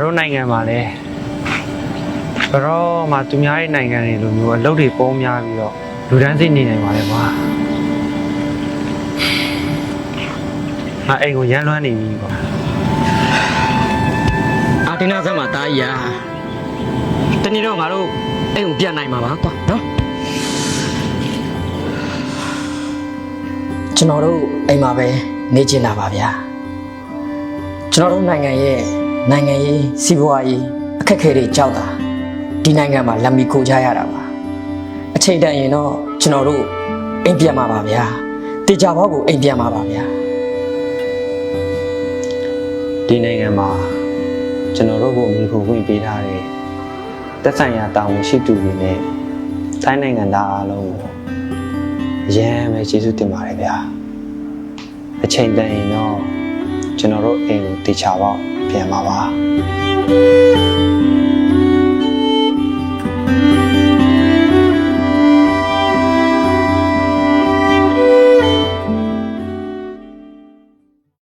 တို့နိုင်ငံမှာလဲဘရောမှာသူများရဲ့နိုင်ငံတွေလိုမျိုးအလုပ်တွေပေါများပြီးတော့လူဒန်းစိနေနိုင်ပါလေကွာအိမ်ကိုရမ်းလွှမ်းနေပြီကွာအာတင်နာဆက်မှာတားကြီးတနေ့တော့ငါတို့အိမ်ကိုပြန်နိုင်မှာပါကွာနော်ကျွန်တော်တို့အိမ်မှာပဲနေချင်တာပါဗျာကျွန်တော်တို့နိုင်ငံရေးစီးပွားရေးအခက်အခဲတွေကြောက်တာဒီနိုင်ငံမှာလက်မီခိုကြရတာပါအချိန်တန်ရင်တော့ကျွန်တော်တို့အိမ်ပြန်မှာပါဗျာတေချာဘောကိုအိမ်ပြန်မှာပါဗျာဒီနိုင်ငံမှာကျွန်တော်တို့ကိုမိဖို့ဝင်ပေးထားတယ်တက်ဆိုင်ရာတာဝန်ရှိသူတွေနဲ့တိုင်းနိုင်ငံသားအားလုံးကိုအရန်ပဲကျေးဇူးတင်ပါတယ်ဗျာအချိန်တန်ရင်တော့ကျွန်တော်တို့အိမ်ကိုတေချာပေါက်ပြန်မှာပါ